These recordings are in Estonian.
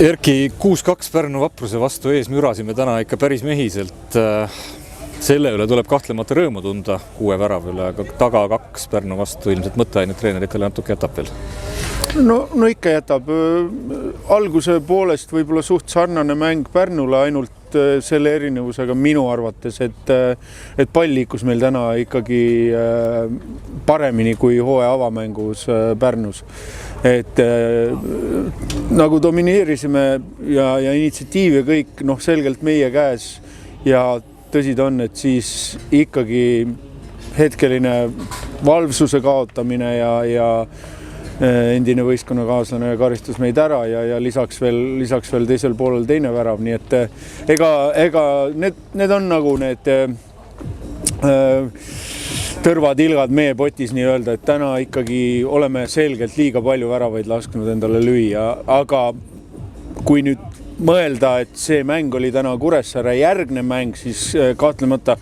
Erki, 6-2 Pärnu Vapruse vastu ees mürasime täna ikka päris mehiselt. Selle üle tuleb kahtlemata rõõmu tunda 6 värava üle, aga taga 2 Pärnu vastu ilmselt mõtteainet treeneritele natuke jätab veel. No ikka jätab. Alguse poolest võib-olla suht sarnane mäng Pärnule, ainult selle erinevusega minu arvates, et pall liikus meil täna ikkagi paremini kui hooaja avamängus Pärnus. Nagu domineerisime ja initsiatiiv ja kõik selgelt meie käes ja tõsi ta on, et siis ikkagi hetkeline valvsuse kaotamine ja endine võistkonnakaaslane karistus meid ära ja lisaks veel teisel poolel teine värav, nii et ega need on nagu need tõrvatilgad meie potis nii öelda, et täna ikkagi oleme selgelt liiga palju väravaid lasknud endale lüüa, aga kui nüüd mõelda, et see mäng oli täna Kuressaare järgne mäng, siis kahtlemata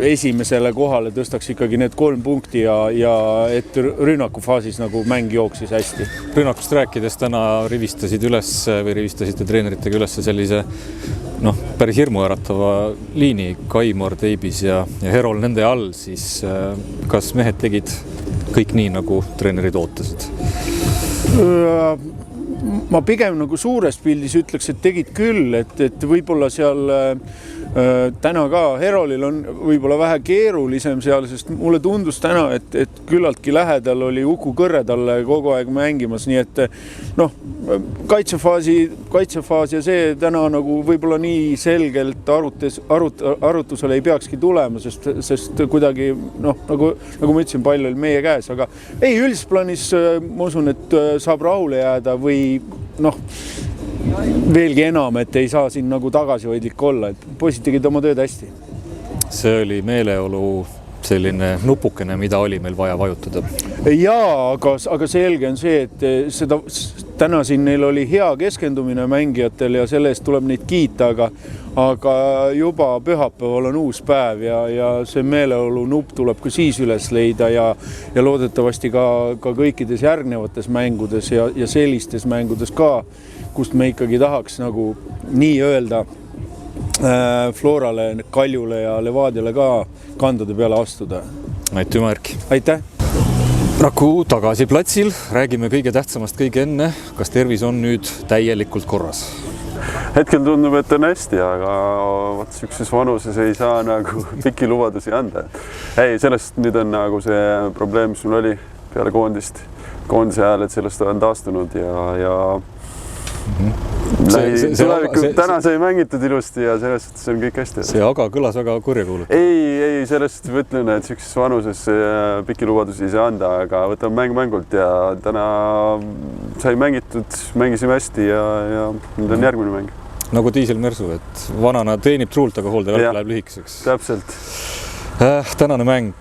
esimesele kohale tõstaks ikkagi need 3 punkti ja et rünnakufaasis nagu mäng jooksis hästi. Rünnakust rääkides täna rivistasite treeneritega üles sellise päris hirmuäratava liini, Kaimar Teibis ja Herol nende all, siis kas mehed tegid kõik nii, nagu treenerid ootasid? Ma pigem nagu suures pildis ütleks, et tegid küll, et võib-olla seal täna ka Herolil on võib-olla vähe keerulisem seal, sest mulle tundus täna, et küllaltki lähedal oli Uku Kõrre talle kogu aeg mängimas, nii et kaitsefaas ja see täna nagu võib-olla nii selgelt arutusele ei peakski tulema, sest kuidagi nagu ma ütlesin, pall oli meie käes, aga ei, üldises plaanis ma usun, et saab rahule jääda või veelgi enam, et ei saa siin nagu tagasihoidlik olla, et poisid tegid oma tööd hästi. See oli meeleolu selline nupukene, mida oli meil vaja vajutada. Jaa, aga selge on see, et täna siin neil oli hea keskendumine mängijatel ja selle eest tuleb neid kiita, aga juba pühapäeval on uus päev ja see meeleolu nupp tuleb ka siis üles leida ja loodetavasti ka kõikides järgnevates mängudes ja sellistes mängudes ka, kust me ikkagi tahaks nagu nii öelda Florale, Kaljule ja Levadiale ka kandade peale astuda. Aitüma, Erki. Aitäh! Raku tagasi platsil, räägime kõige tähtsamast kõige enne. Kas tervis on nüüd täielikult korras? Hetkel tundub, et on hästi, aga sükses vanuses ei saa nagu pikki lubadusi anda. Ei, sellest nüüd on nagu see probleem, mis mul oli peale koondise ajal, et sellest olen taastunud ja täna sai mängitud ilusti ja sellest on kõik hästi. See aga kõlas väga kurjakuulult. Ei, sellest mõtlen, et sükses vanuses pikki lubadusi ei saa anda, aga võtame mäng mängult ja täna sai mängitud, mängisime hästi ja nüüd on järgmine mäng. Nagu diiselmersu, et vanana teenib truult, aga hooldevelk läheb lühikeseks. Täpselt. Tänane mäng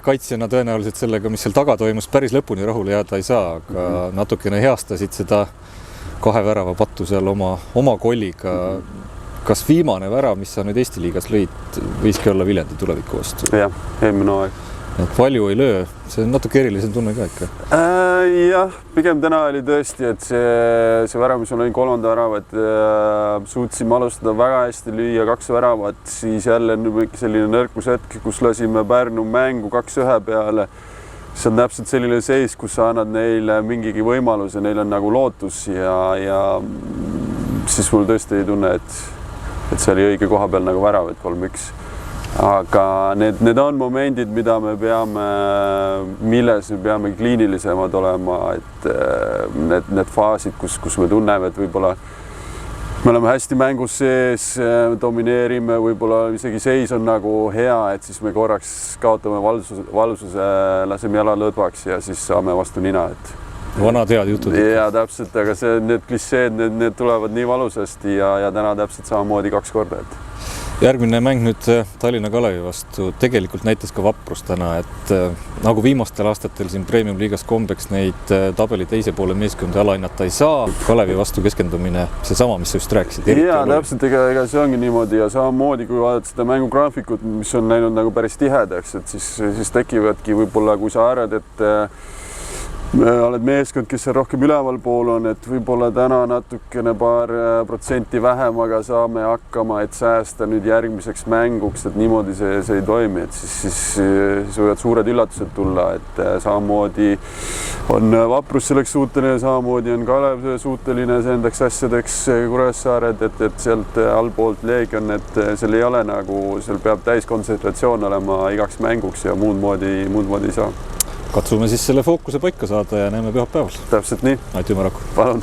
kaitsjana tõenäoliselt sellega, mis seal taga toimus, päris lõpuni rahule jääda ei saa, aga natukene heastasid seda 2 värava pattu seal oma kolliga. Kas viimane värav, mis sa nüüd Eesti liigas lõid, võiski olla Viljandi tuleviku vastu? Jah, eelmine aeg. Et palju ei löö, see on natuke erilisem tunne ka ikka. Jah, pigem täna oli tõesti, et see värav, mis on lõin 3. väravat, suutsime alustada väga hästi lüüa 2 väravat, siis jälle selline nõrkushetk, kus lasime Pärnu mängu 2-1 peale. See on täpselt selline seis, kus sa annad neile mingigi võimaluse, neil on nagu lootus ja siis mul tõesti ei tunne, et see oli õige koha peal nagu värav, et 3-1. Aga need on momendid, milles me peame kliinilisemad olema, et need faasid, kus me tunneme, et võib-olla me oleme hästi mängus sees, domineerime, võib-olla isegi seis on nagu hea, et siis me korraks kaotame valvsuse, laseme jala lõdvaks ja siis saame vastu nina. Vanad head jutud. Ja täpselt, aga need klisseed, need tulevad nii valusasti ja täna täpselt samamoodi 2 korda. Järgmine mäng nüüd Tallinna Kalevi vastu tegelikult näitas ka Vaprust täna, et nagu viimastel aastatel siin Premium liigas kombeks neid tabeli teise poole meeskondi alahinnata ei saa. Kalevi vastu keskendumine, see sama, mis sa just rääkisid. Jaa, täpselt, ega see ongi niimoodi ja samamoodi, kui vaadata seda mängugraafikut, mis on läinud nagu päris tihedaks, et siis tekivadki võib-olla, kui sa arvad, et oled meeskond, kes on rohkem üleval pool on, et võib-olla täna natukene paar protsenti vähem, aga saame hakkama, et säästa nüüd järgmiseks mänguks, et niimoodi see ei toimi, et siis võivad suured üllatused tulla, et samamoodi on Vaprus selleks suuteline, samamoodi on Kalev suuteline nendeks asjadeks, Kuressaared, et sealt allpoolt Leegion, et seal ei ole nagu, seal peab täiskontsentratsioon olema igaks mänguks ja muud moodi ei saa. Katsume siis selle fookuse paika saada ja näeme pühapäeval. Täpselt nii. Aitüma, Raku. Palun.